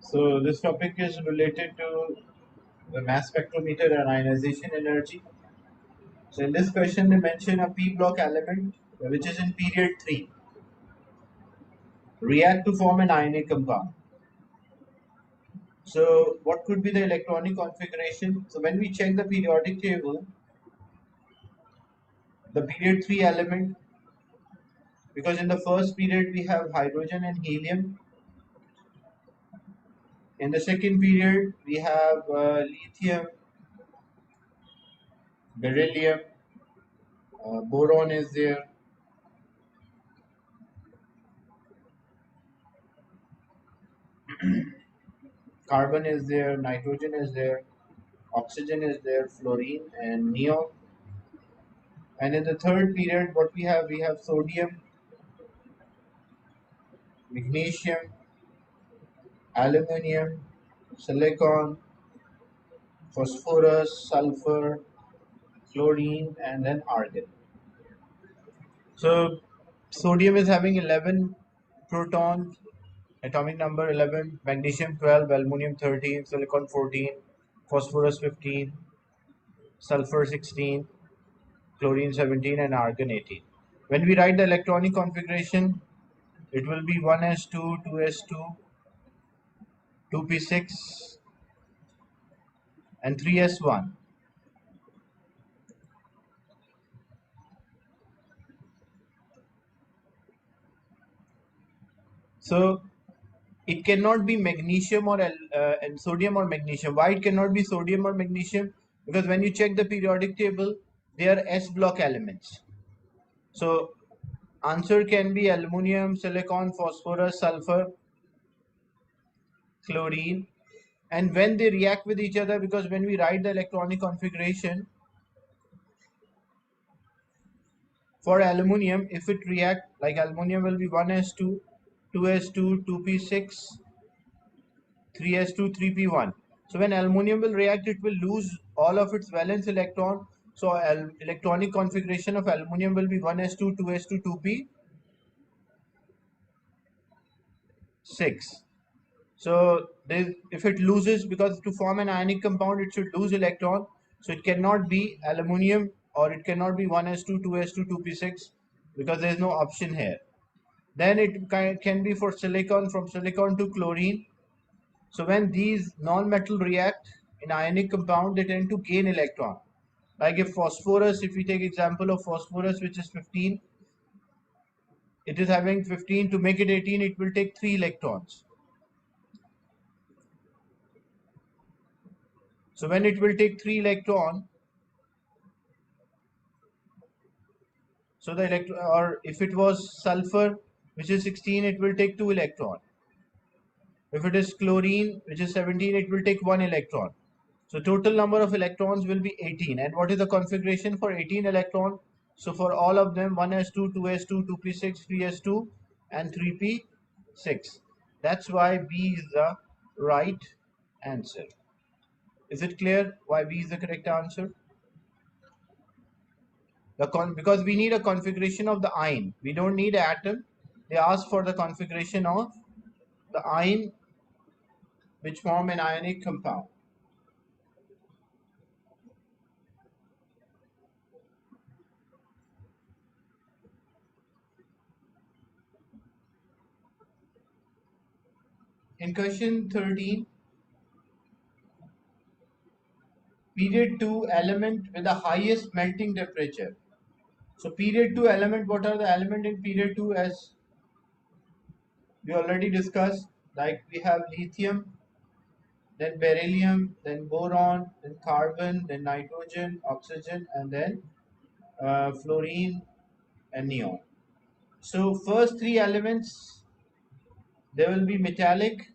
So this topic is related to the mass spectrometer and ionization energy. So in this question they mention a p block element which is in period 3 react to form an ionic compound. So what could be the electronic configuration? So when we check the periodic table, the period 3 element, because in the first period we have hydrogen and helium, in the second period we have lithium, beryllium, boron is there, carbon is there, nitrogen is there, oxygen is there, fluorine and neon. And in the third period, what we have sodium, magnesium, aluminium, silicon, phosphorus, sulfur, chlorine, and then argon. So sodium is having 11 protons, atomic number 11, magnesium 12, aluminum 13, silicon 14, phosphorus 15, sulfur 16, chlorine 17, and argon 18. When we write the electronic configuration, it will be 1s2, 2s2, 2p6, and 3s1. So it cannot be magnesium or and sodium or magnesium. Why it cannot be sodium or magnesium? Because when you check the periodic table, they are S block elements. So answer can be aluminum, silicon, phosphorus, sulfur, chlorine. And when they react with each other, because when we write the electronic configuration for aluminum, if it react, like aluminum will be 1s2, 2s2, 2p6, 3s2, 3p1. So when aluminum will react, it will lose all of its valence electron. So electronic configuration of aluminum will be 1s2, 2s2, 2p6. So if it loses, because to form an ionic compound, it should lose electron. So it cannot be aluminum or it cannot be 1s2, 2s2, 2p6 because there is no option here. Then it can be for silicon, from silicon to chlorine. So when these non-metal react in ionic compound, they tend to gain electron. Like if phosphorus, if we take example of phosphorus, which is 15, it is having 15. To make it 18, it will take 3 electrons. So when it will take 3 electron, so the electron, or if it was sulfur, which is 16, it will take 2 electron. If it is chlorine, which is 17, it will take 1 electron. So total number of electrons will be 18. And what is the configuration for 18 electron? So for all of them, 1s2, 2s2, 2p6, 3s2, and 3p6. That's why B is the right answer. Is it clear why B is the correct answer? Because we need a configuration of the ion. We don't need an atom. They ask for the configuration of the ion which form an ionic compound. In question 13, period 2 element with the highest melting temperature. So period 2 element, what are the element in period 2? As we already discussed, like we have lithium, then beryllium, then boron, then carbon, then nitrogen, oxygen, and then fluorine and neon. So first 3 elements, they will be metallic,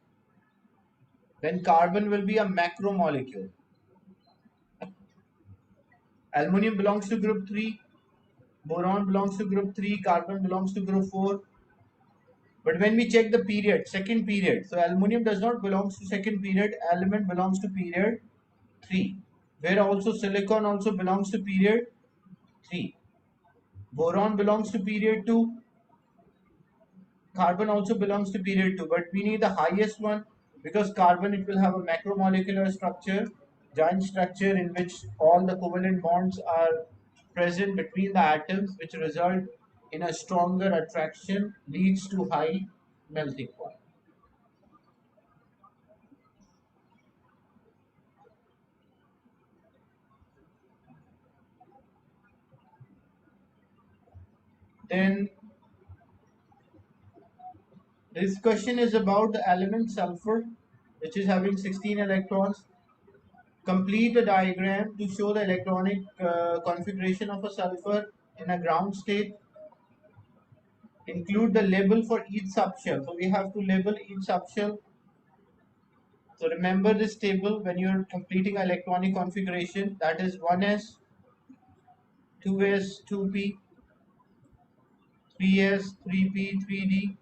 then carbon will be a macromolecule. Aluminium belongs to group 3, boron belongs to group 3, carbon belongs to group 4. But when we check the period, second period, so aluminum does not belong to second period, element belongs to period 3. Where also silicon also belongs to period 3. Boron belongs to period 2. Carbon also belongs to period 2. But we need the highest one. Because carbon, it will have a macromolecular structure, giant structure in which all the covalent bonds are present between the atoms, which result in a stronger attraction, leads to high melting point. Then this question is about the element sulfur, which is having 16 electrons. Complete a diagram to show the electronic configuration of a sulfur in a ground state. Include the label for each subshell. So we have to label each subshell. So remember this table when you're completing electronic configuration. That is 1s, 2s, 2p, 3s, 3p, 3d,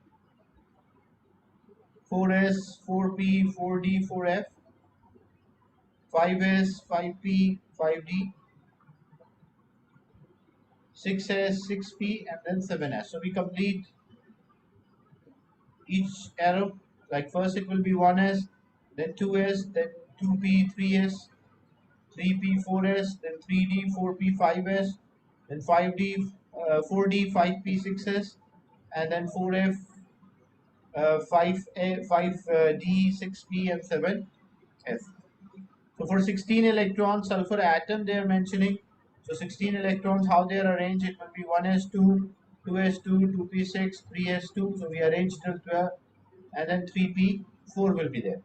4s, 4p, 4d, 4f, 5s, 5p, 5d, 6s, 6p, and then 7s. So we complete each arrow. Like first it will be 1s, then 2s, then 2p, 3s, 3p, 4s, then 3d, 4p, 5s, then 5d, 4d, 5p, 6s, and then 4f, 5d, 6p, and 7s. So for 16 electron sulfur atom they are mentioning. So 16 electrons, how they are arranged, it will be 1s2, 2s2, 2p6, 3s2. So we arrange till 12, and then 3p4 will be there.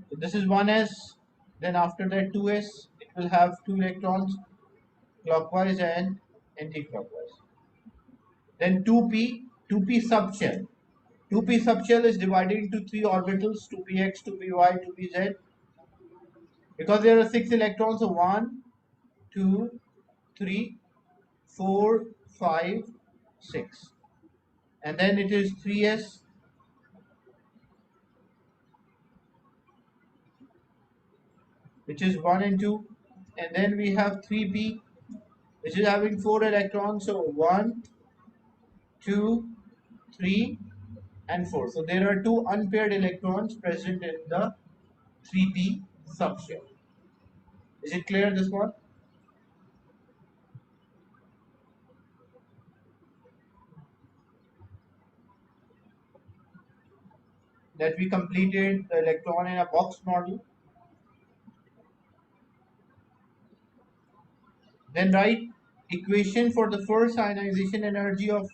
So this is 1s. Then after that 2s, it will have 2 electrons clockwise and anti-clockwise. Then 2p subshell. 2p subshell is divided into 3 orbitals, 2px, 2py, 2pz. Because there are 6 electrons, so 1, 2, 3, 4, 5, 6. And then it is 3s, which is 1 and 2. And then we have 3p, which is having 4 electrons, so 1, 2, 3, and 4. So there are 2 unpaired electrons present in the 3p subshell. Is it clear, this one? That we completed the electron in a box model. Then write equation for the first ionization energy of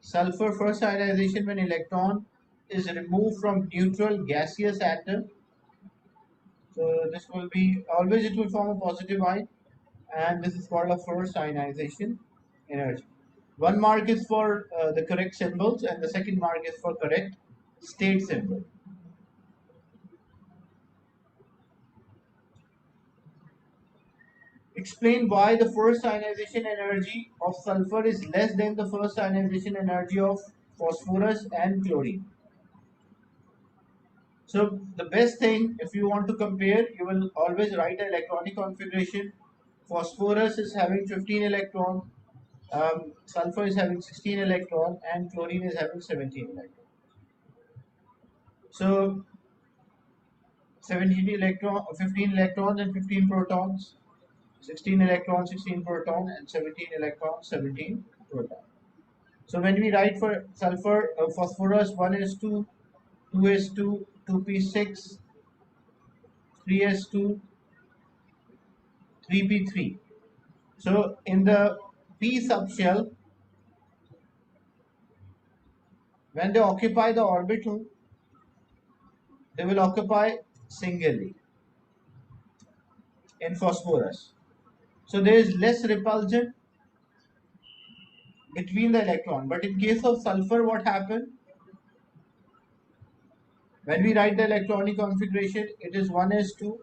sulfur. First ionization when electron is removed from neutral gaseous atom. So this will be, always it will form a positive ion, and this is called a first ionization energy. 1 mark is for the correct symbols, and the second mark is for correct state symbol. Explain why the first ionization energy of sulfur is less than the first ionization energy of phosphorus and chlorine. So the best thing, if you want to compare, you will always write an electronic configuration. Phosphorus is having 15 electrons, sulfur is having 16 electrons, and chlorine is having 17 electrons. So 17 electron, 15 electrons and 15 protons, 16 electrons, 16 proton, and 17 electrons, 17 proton. So when we write for sulfur, phosphorus, 1s2, 2s2, 2p6, 3s2, 3p3. So in the p subshell, when they occupy the orbital, they will occupy singly in phosphorus. So there is less repulsion between the electron. But in case of sulfur, what happened? When we write the electronic configuration, it is 1s2,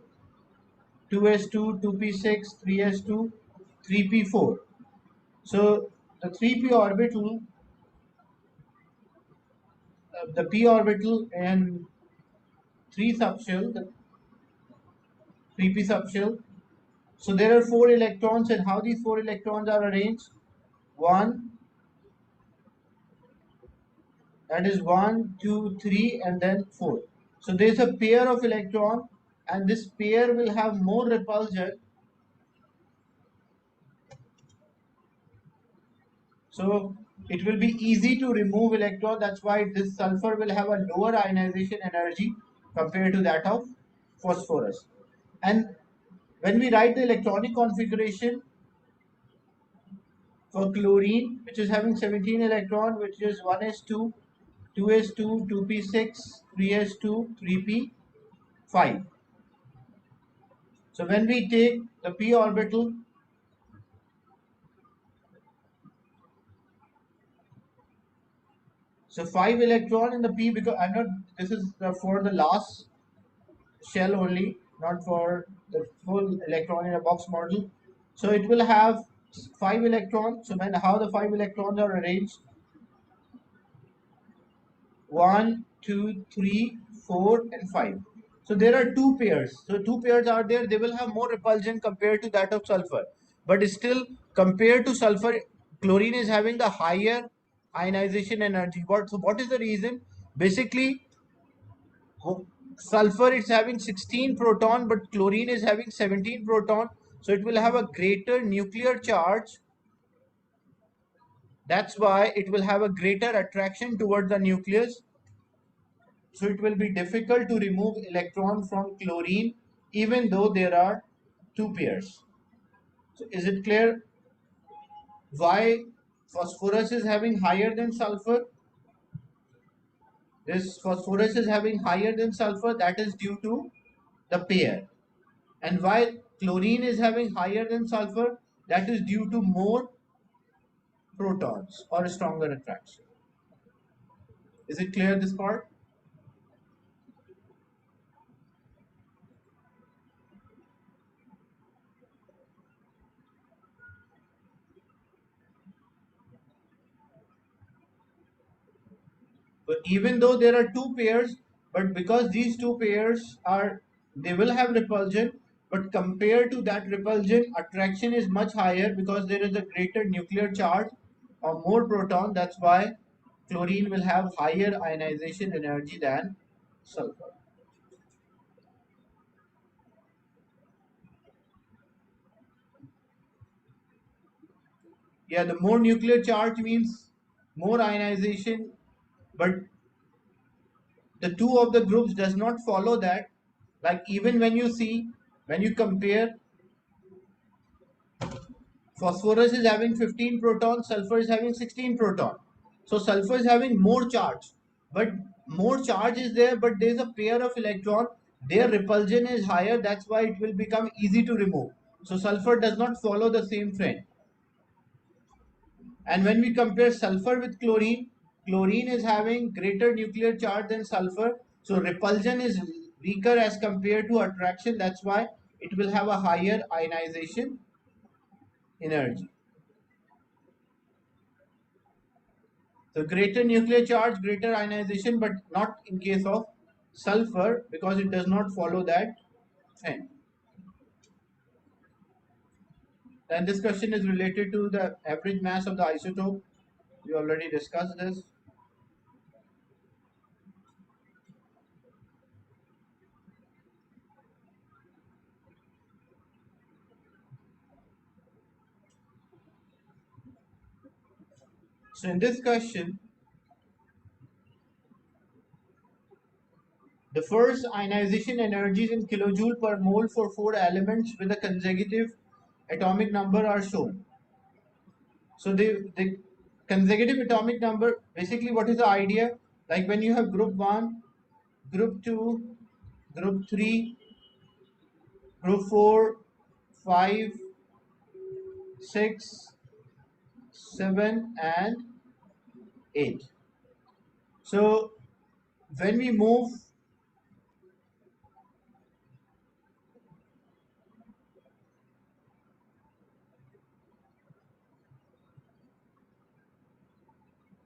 2s2, 2p6, 3s2, 3p4. So the 3p orbital, the p orbital and 3 subshell, the 3p subshell. So there are 4 electrons, and how these 4 electrons are arranged? 1, that is 1, 2, 3, and then 4. So there is a pair of electron, and this pair will have more repulsion. So it will be easy to remove electron. That's why this sulfur will have a lower ionization energy compared to that of phosphorus. And when we write the electronic configuration for chlorine, which is having 17 electron, which is 1s2, 2s2, 2p6, 3s2, 3p5. So when we take the p orbital, so 5 electron in the p, because I'm not, this is for the last shell only, not for the full electron in a box model. So it will have 5 electrons. So when how the 5 electrons are arranged: 1, 2, 3, 4, and 5. So there are two pairs. So two pairs are there. They will have more repulsion compared to that of sulfur. But still, compared to sulfur, chlorine is having the higher ionization energy. So what is the reason? Basically, sulfur is having 16 proton, but chlorine is having 17 proton. So it will have a greater nuclear charge. That's why it will have a greater attraction toward the nucleus. So it will be difficult to remove electron from chlorine even though there are two pairs. So is it clear why phosphorus is having higher than sulfur? This phosphorus is having higher than sulfur, that is due to the pair. And why chlorine is having higher than sulfur, that is due to more protons or stronger attraction. Is it clear this part? But even though there are two pairs, but because these two pairs are, they will have repulsion, but compared to that repulsion, attraction is much higher because there is a greater nuclear charge or more proton. That's why chlorine will have higher ionization energy than sulfur. Yeah, the more nuclear charge means more ionization, but the two of the groups does not follow that. Like even when you see, when you compare, phosphorus is having 15 protons, sulfur is having 16 proton. So sulfur is having more charge, but more charge is there, but there is a pair of electron, their repulsion is higher. That's why it will become easy to remove. So sulfur does not follow the same trend. And when we compare sulfur with chlorine, chlorine is having greater nuclear charge than sulfur. So repulsion is weaker as compared to attraction. That's why it will have a higher ionization energy. So greater nuclear charge, greater ionization, but not in case of sulfur because it does not follow that trend. And this question is related to the average mass of the isotope. We already discussed this. So in this question, the first ionization energies in kilojoule per mole for four elements with a consecutive atomic number are shown. So the consecutive atomic number, basically what is the idea? Like when you have group 1, group 2, group 3, group 4, 5, 6, 7, and 8. So when we move,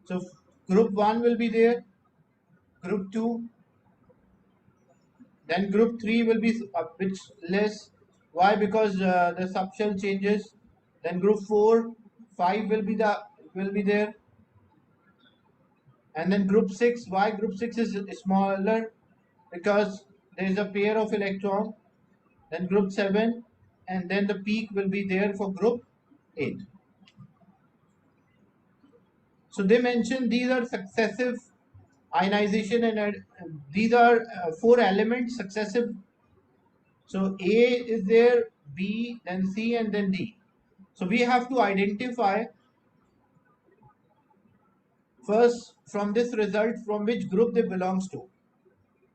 so group 1 will be there, group 2, then group 3 will be a bit less. Why? Because the subshell changes. Then group 4, 5 will be there, and then group 6. Why group 6 is smaller? because there is a pair of electron, then group 7, and then the peak will be there for group 8. So they mentioned these are successive ionization, and these are four elements successive. So A is there, B, then C, and then D. So we have to identify first from this result from which group they belongs to.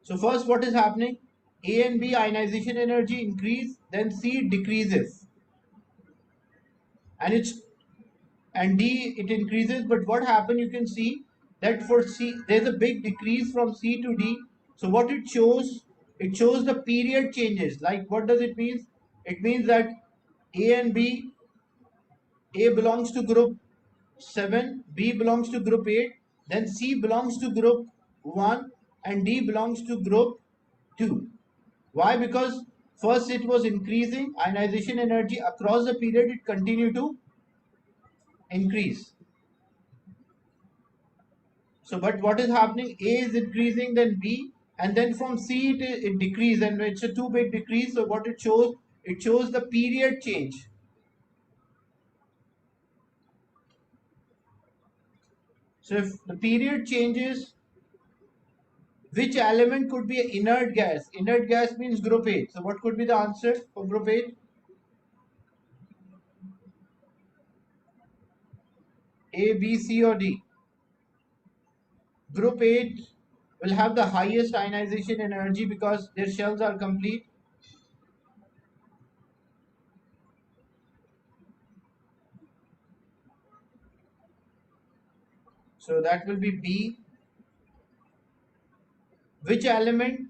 So first what is happening? A and B ionization energy increase, then C decreases, and it's and D it increases. But what happened? You can see that for C there's a big decrease from C to D. So what it shows? It shows the period changes. Like what does it mean? It means that A and B, A belongs to group 7, B belongs to group 8, then C belongs to group 1, and D belongs to group 2. Why? Because first it was increasing ionization energy across the period, it continued to increase. So, but what is happening? A is increasing, then B, and then from C it decreases, and it's a two big decrease. So, what it shows? It shows the period change. So, if the period changes, which element could be an inert gas? Inert gas means group 8. So, what could be the answer for group 8? A, B, C, or D? Group 8 will have the highest ionization energy because their shells are complete. So, that will be B. Which element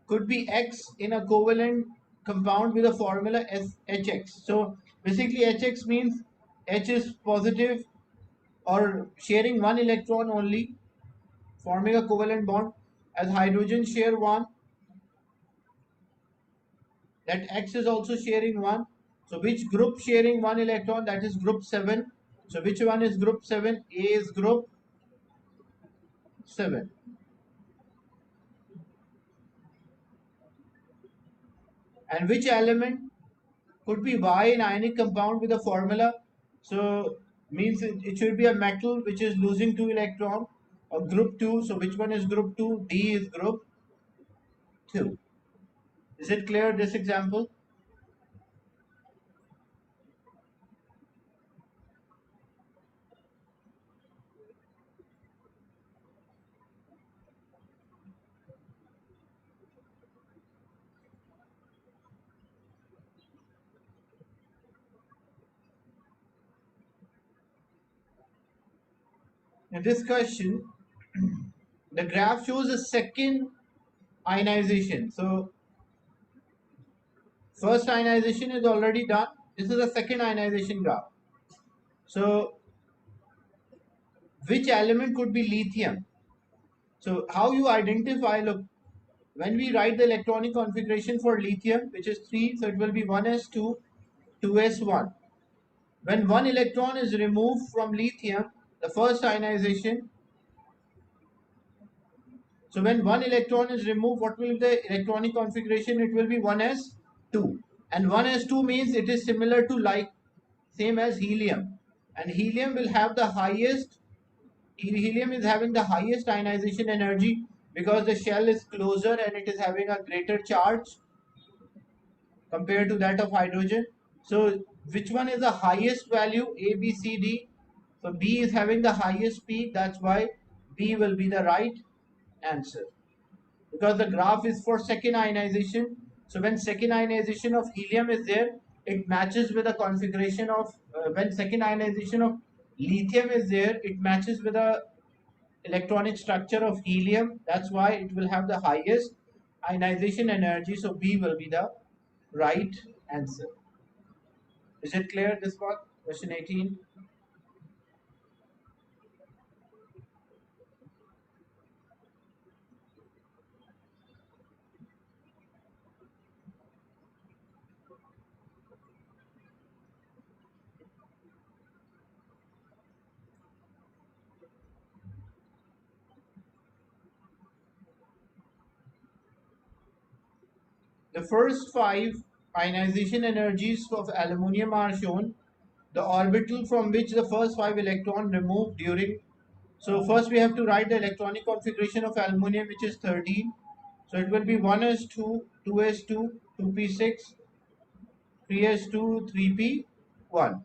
could be X in a covalent compound with a formula HX? So, basically, HX means H is positive or sharing one electron only, forming a covalent bond. As hydrogen share one, that X is also sharing one. So which group sharing one electron? That is group 7. So which one is group 7? A is group 7. And which element could be Y in ionic compound with a formula? So means it should be a metal which is losing 2 electron, or group 2. So which one is group 2? D is group 2. Is it clear, this example? In this question, the graph shows a second ionization. So first ionization is already done. This is a second ionization graph. So which element could be lithium? So how you identify, look, when we write the electronic configuration for lithium, which is 3, so it will be 1s2, 2s1. When one electron is removed from lithium, the first ionization, so when one electron is removed, what will be the electronic configuration? It will be 1s2. And 1s2 means it is similar to like same as helium. And helium will have the highest, helium is having the highest ionization energy because the shell is closer and it is having a greater charge compared to that of hydrogen. So which one is the highest value? A, B, C, D. So B is having the highest peak. That's why B will be the right answer. Because the graph is for second ionization. So when second ionization of helium is there, it matches with the configuration of when second ionization of lithium is there, it matches with the electronic structure of helium. That's why it will have the highest ionization energy. So B will be the right answer. Is it clear, this one? Question 18. The first five ionization energies of aluminium are shown. The orbital from which the first five electrons removed during. So first we have to write the electronic configuration of aluminium, which is 13. So it will be 1s2, 2s2, 2p6, 3s2, 3p1.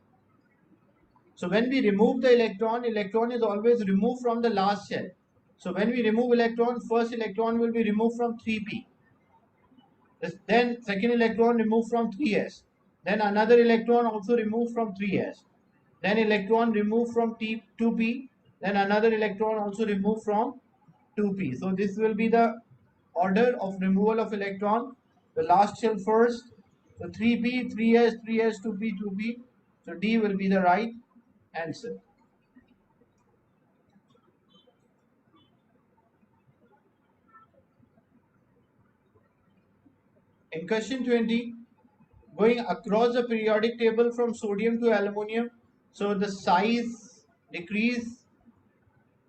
So when we remove the electron is always removed from the last shell. So when we remove electron, first electron will be removed from 3p. Then second electron removed from 3s. Then another electron also removed from 3s. Then electron removed from 2p. Then another electron also removed from 2p. So this will be the order of removal of electron. The last shell first. So 3p, 3s, 3s, 2p, 2p. So D will be the right answer. In question 20, going across the periodic table from sodium to aluminium, so the size decrease,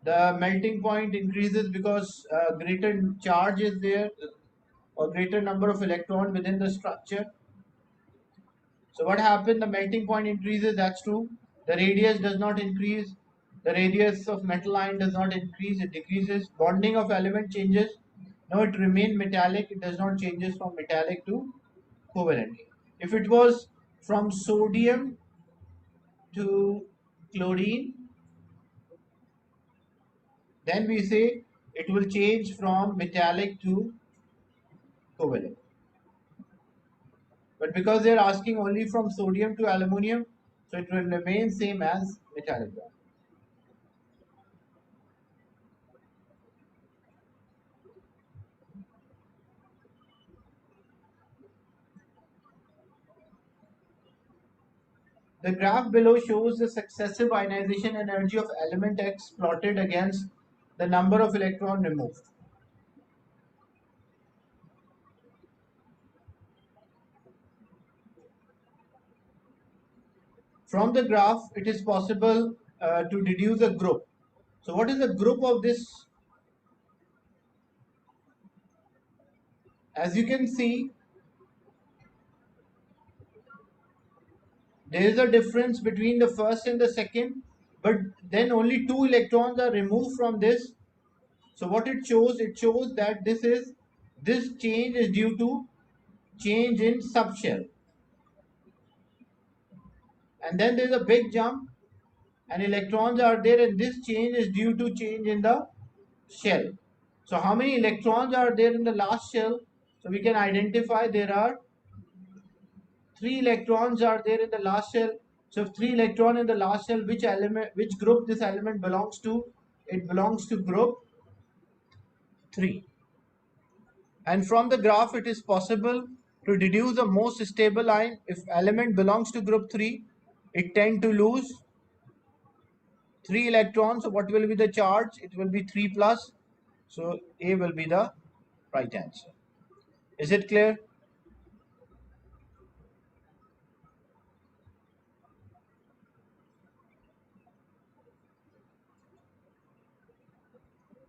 the melting point increases because greater charge is there or greater number of electrons within the structure. So what happens? The melting point increases, that's true. The radius does not increase. The radius of metal ion does not increase, it decreases. Bonding of element changes. No, it remains metallic, it does not changes from metallic to covalent. If it was from sodium to chlorine, then we say it will change from metallic to covalent. But because they are asking only from sodium to aluminium, so it will remain same as metallic bond. The graph below shows the successive ionization energy of element X plotted against the number of electrons removed. From the graph, it is possible to deduce a group. So what is the group of this? As you can see, there is a difference between the first and the second, but then only two electrons are removed from this. So what it shows that this change is due to change in subshell. And then there's a big jump and electrons are there, and this change is due to change in the shell. So how many electrons are there in the last shell? So we can identify there are three electrons are there in the last shell. So if three electrons in the last shell, which group this element belongs to? It belongs to group 3. And from the graph, it is possible to deduce the most stable ion. If element belongs to group 3, it tend to lose 3 electrons. So what will be the charge? It will be 3 plus. So A will be the right answer. Is it clear?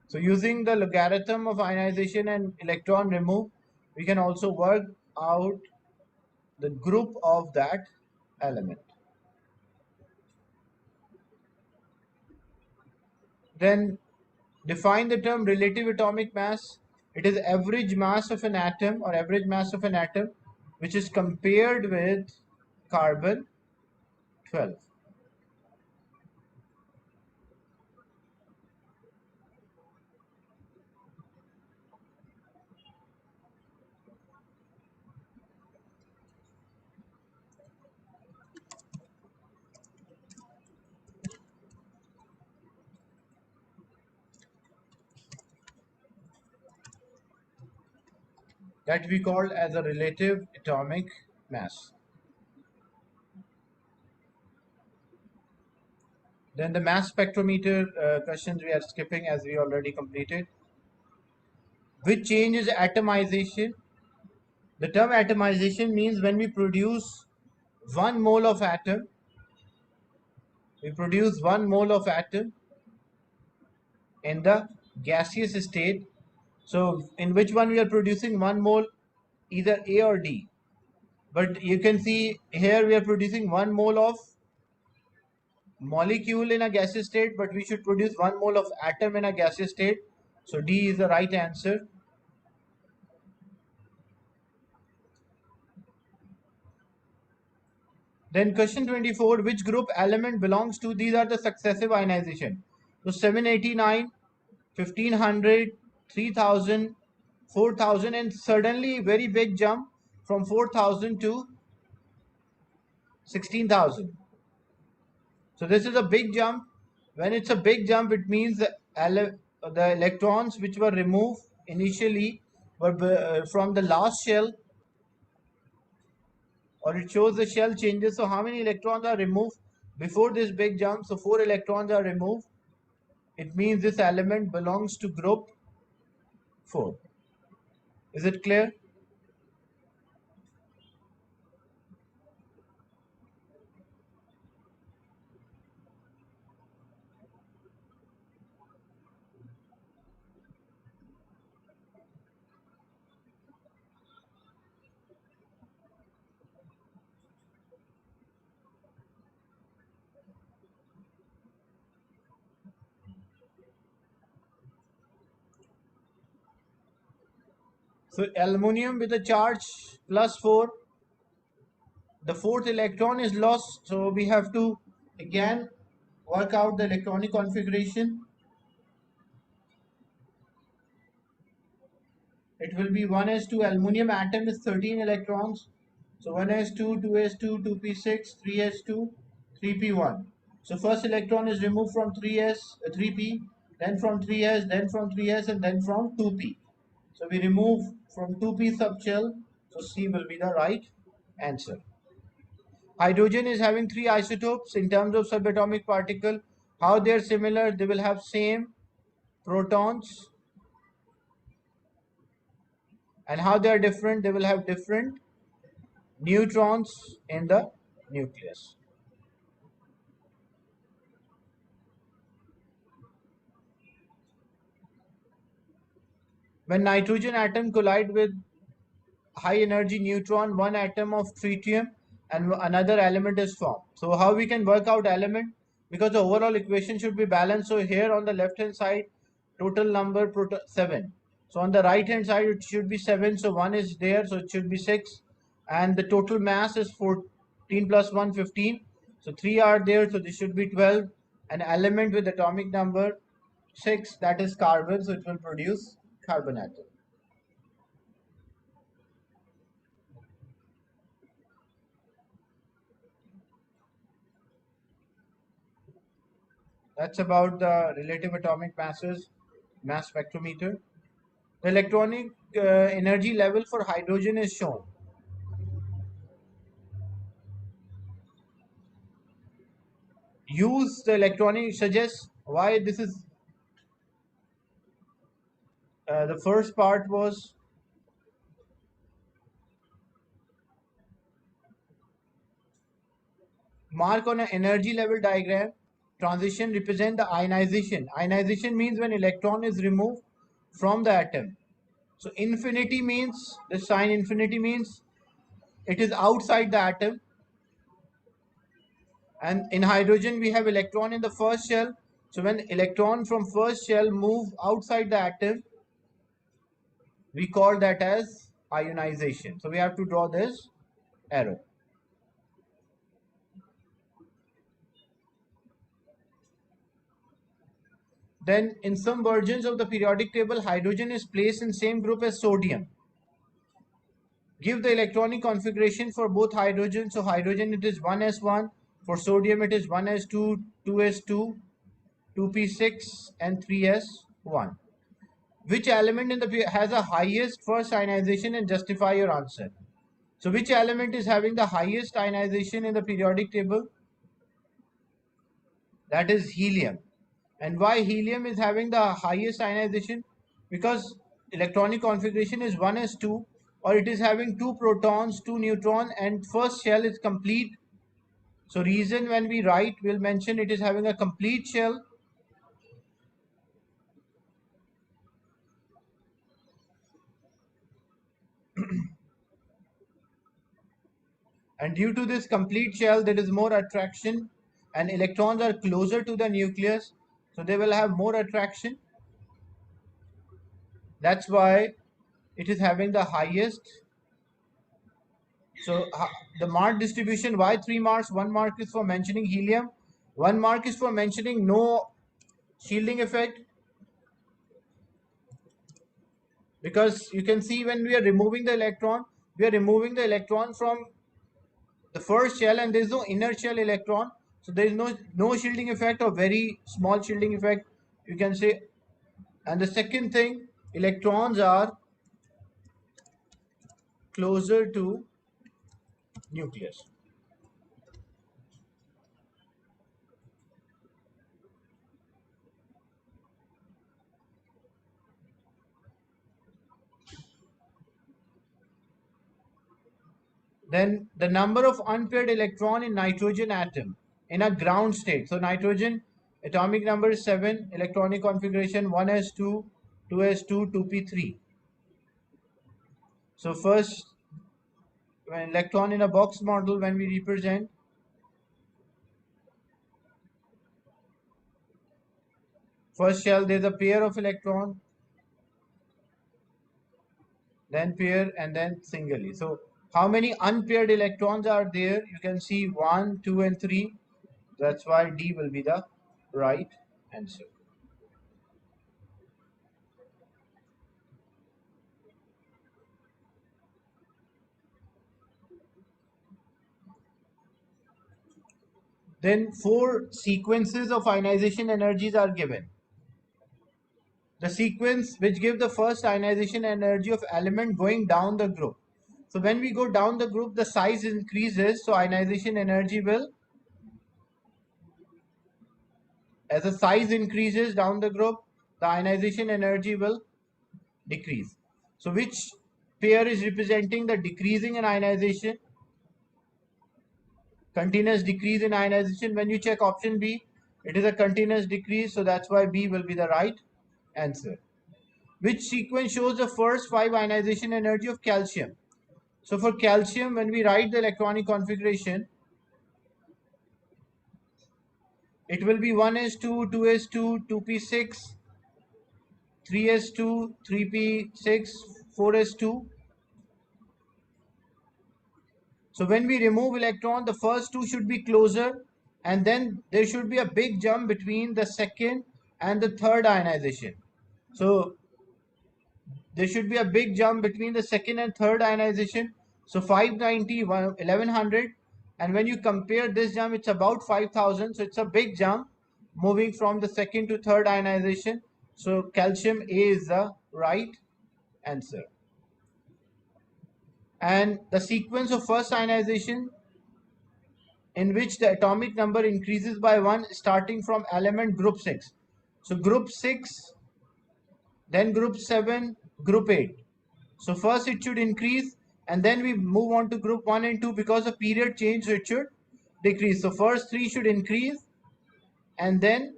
So using the logarithm of ionization and electron remove, we can also work out the group of that element. Then define the term relative atomic mass. It is average mass of an atom or average mass of an atom which is compared with carbon 12. That we call as a relative atomic mass. Then the mass spectrometer questions we are skipping as we already completed. Which change is atomization? The term atomization means when we produce 1 mole of atom, in the gaseous state. So in which one we are producing 1 mole? either A or D. But you can see here we are producing 1 mole of molecule in a gaseous state, but we should produce 1 mole of atom in a gaseous state. So D is the right answer. Then question 24, which group element belongs to? These are the successive ionization. So 789, 1500, 3000, 4000, and suddenly very big jump from 4000 to 16,000. So this is a big jump. When it's a big jump, it means the electrons which were removed initially were from the last shell, or it shows the shell changes. So how many electrons are removed before this big jump? So 4 electrons are removed. It means this element belongs to group 4. Is it clear? So aluminum with a charge +4, the 4th electron is lost. So we have to again work out the electronic configuration. It will be 1s2. Aluminum atom is 13 electrons. So 1s2, 2s2, 2p6, 3s2, 3p1. So first electron is removed from 3p, then from 3s, then from 3s, and then from 2p. So we remove from 2p subshell. So C will be the right answer. Hydrogen is having 3 isotopes in terms of subatomic particle. How they are similar? They will have same protons. And how they are different? They will have different neutrons in the nucleus. When nitrogen atom collide with high energy neutron, one atom of tritium and another element is formed. So how we can work out element? Because the overall equation should be balanced. So here on the left hand side, total number 7. So on the right hand side it should be 7. So 1 is there, so it should be 6. And the total mass is 14 plus 1, 15. So 3 are there, so this should be 12. An element with atomic number 6, that is carbon, so it will produce carbon atom. That's about the relative atomic masses, mass spectrometer. The electronic energy level for hydrogen is shown. Use the electronic, suggest why this is, the first part was mark on an energy level diagram. Transition represent the ionization. Ionization means when electron is removed from the atom. So infinity means, the sign infinity means it is outside the atom. And in hydrogen we have electron in the first shell. So when electron from first shell move outside the atom, we call that as ionization. So we have to draw this arrow. Then in some versions of the periodic table, hydrogen is placed in same group as sodium. Give the electronic configuration for both hydrogen. So hydrogen it is 1s1, for sodium it is 1s2, 2s2, 2p6 and 3s1. Which element in the has the highest first ionization, and justify your answer. So which element is having the highest ionization in the periodic table? That is helium. And why helium is having the highest ionization? Because electronic configuration is 1s2, or it is having 2 protons, 2 neutrons, and first shell is complete. So reason when we write, we'll mention it is having a complete shell. And due to this complete shell, there is more attraction, and electrons are closer to the nucleus, so they will have more attraction. That's why it is having the highest. So the mark distribution, why 3 marks? 1 mark is for mentioning helium, 1 mark is for mentioning no shielding effect, because you can see when we are removing the electron, we are removing the electron from the first shell, and there is no inner shell electron, so there is no shielding effect or very small shielding effect, you can say. And the second thing, electrons are closer to nucleus. Then the number of unpaired electron in nitrogen atom in a ground state. So nitrogen atomic number is 7, electronic configuration 1s2, 2s2, 2p3. So first, when electron in a box model, when we represent first shell, there's a pair of electron, then pair, and then singly. So how many unpaired electrons are there? You can see 1, 2, and 3. That's why D will be the right answer. Then 4 sequences of ionization energies are given. The sequence which give the first ionization energy of element going down the group. So when we go down the group, the size increases, so ionization energy will, as the size increases down the group, the ionization energy will decrease. So which pair is representing the decreasing in ionization? Continuous decrease in ionization. When you check option B, it is a continuous decrease, so that's why B will be the right answer. Which sequence shows the first 5 ionization energy of calcium? So for calcium, when we write the electronic configuration, it will be 1s2, 2s2, 2p6, 3s2, 3p6, 4s2. So when we remove electron, the first two should be closer, and then there should be a big jump between the second and the third ionization. So there should be a big jump between the second and third ionization. So 590, 1100, and when you compare this jump, it's about 5000. So it's a big jump moving from the second to third ionization. So calcium A is the right answer. And the sequence of first ionization in which the atomic number increases by 1 starting from element group 6. So group 6, then group 7, group 8. So first it should increase, and then we move on to group 1 and 2 because of period change, so it should decrease. So first 3 should increase, and then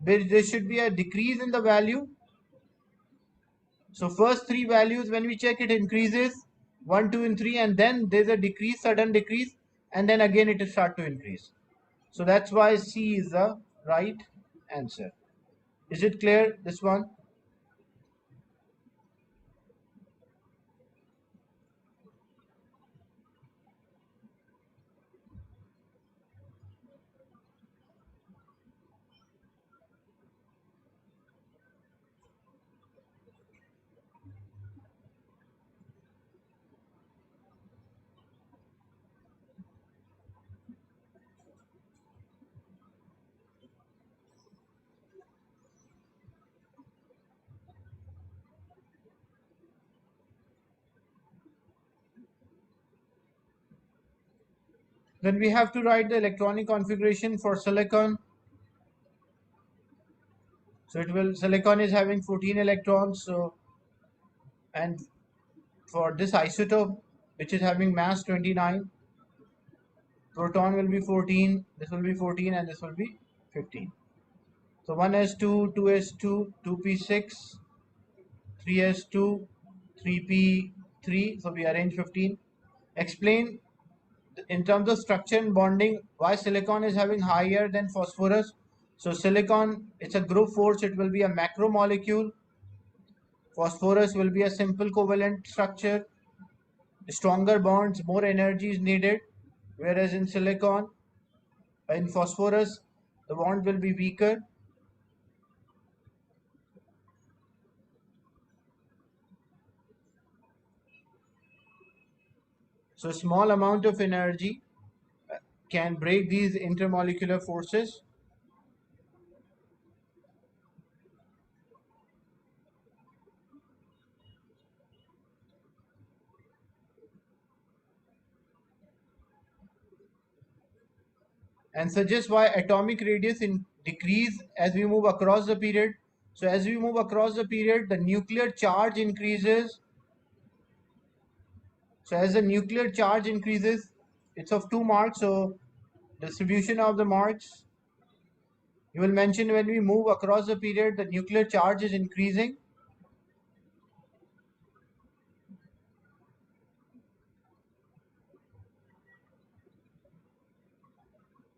there should be a decrease in the value. So first 3 values, when we check, it increases 1, 2, and 3, and then there's a decrease, sudden decrease, and then again it will start to increase. So that's why C is the right answer. Is it clear, this one? Then we have to write the electronic configuration for silicon. So it will, silicon is having 14 electrons. So, and for this isotope, which is having mass 29, proton will be 14, this will be 14, and this will be 15. So 1s2, 2s2, 2p6, 3s2, 3p3. So we arrange 15. Explain in terms of structure and bonding, why silicon is having higher than phosphorus? So silicon, it's a group 4, so it will be a macromolecule. Phosphorus will be a simple covalent structure. Stronger bonds, more energy is needed. Whereas in silicon, in phosphorus, the bond will be weaker. So small amount of energy can break these intermolecular forces. And suggest why atomic radius decrease as we move across the period. So as we move across the period, the nuclear charge increases. So as the nuclear charge increases, it's of 2 marks. So distribution of the marks, you will mention when we move across the period, the nuclear charge is increasing.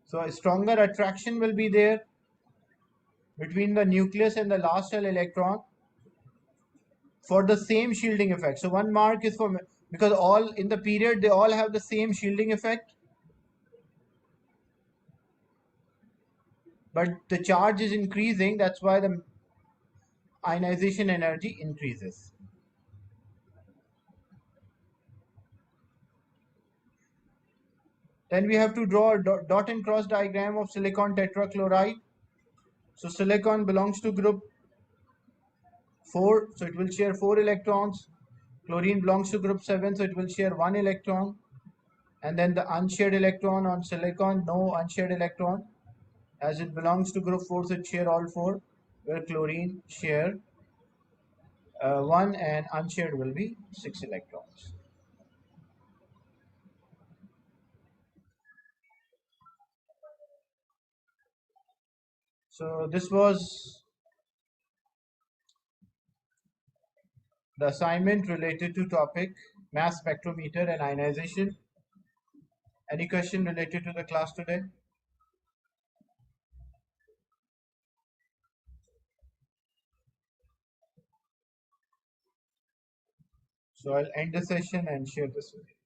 So a stronger attraction will be there between the nucleus and the last shell electron for the same shielding effect. So 1 mark is for, because all in the period they all have the same shielding effect, but the charge is increasing. That's why the ionization energy increases. Then we have to draw a dot and cross diagram of silicon tetrachloride. So silicon belongs to group 4, so it will share 4 electrons. Chlorine belongs to group 7, so it will share 1 electron. And then the unshared electron on silicon, no unshared electron, as it belongs to group 4, so it share all 4, where chlorine share 1 and unshared will be 6 electrons. So this was the assignment related to topic mass spectrometer and ionization. Any question related to the class today? So I'll end the session and share this with you.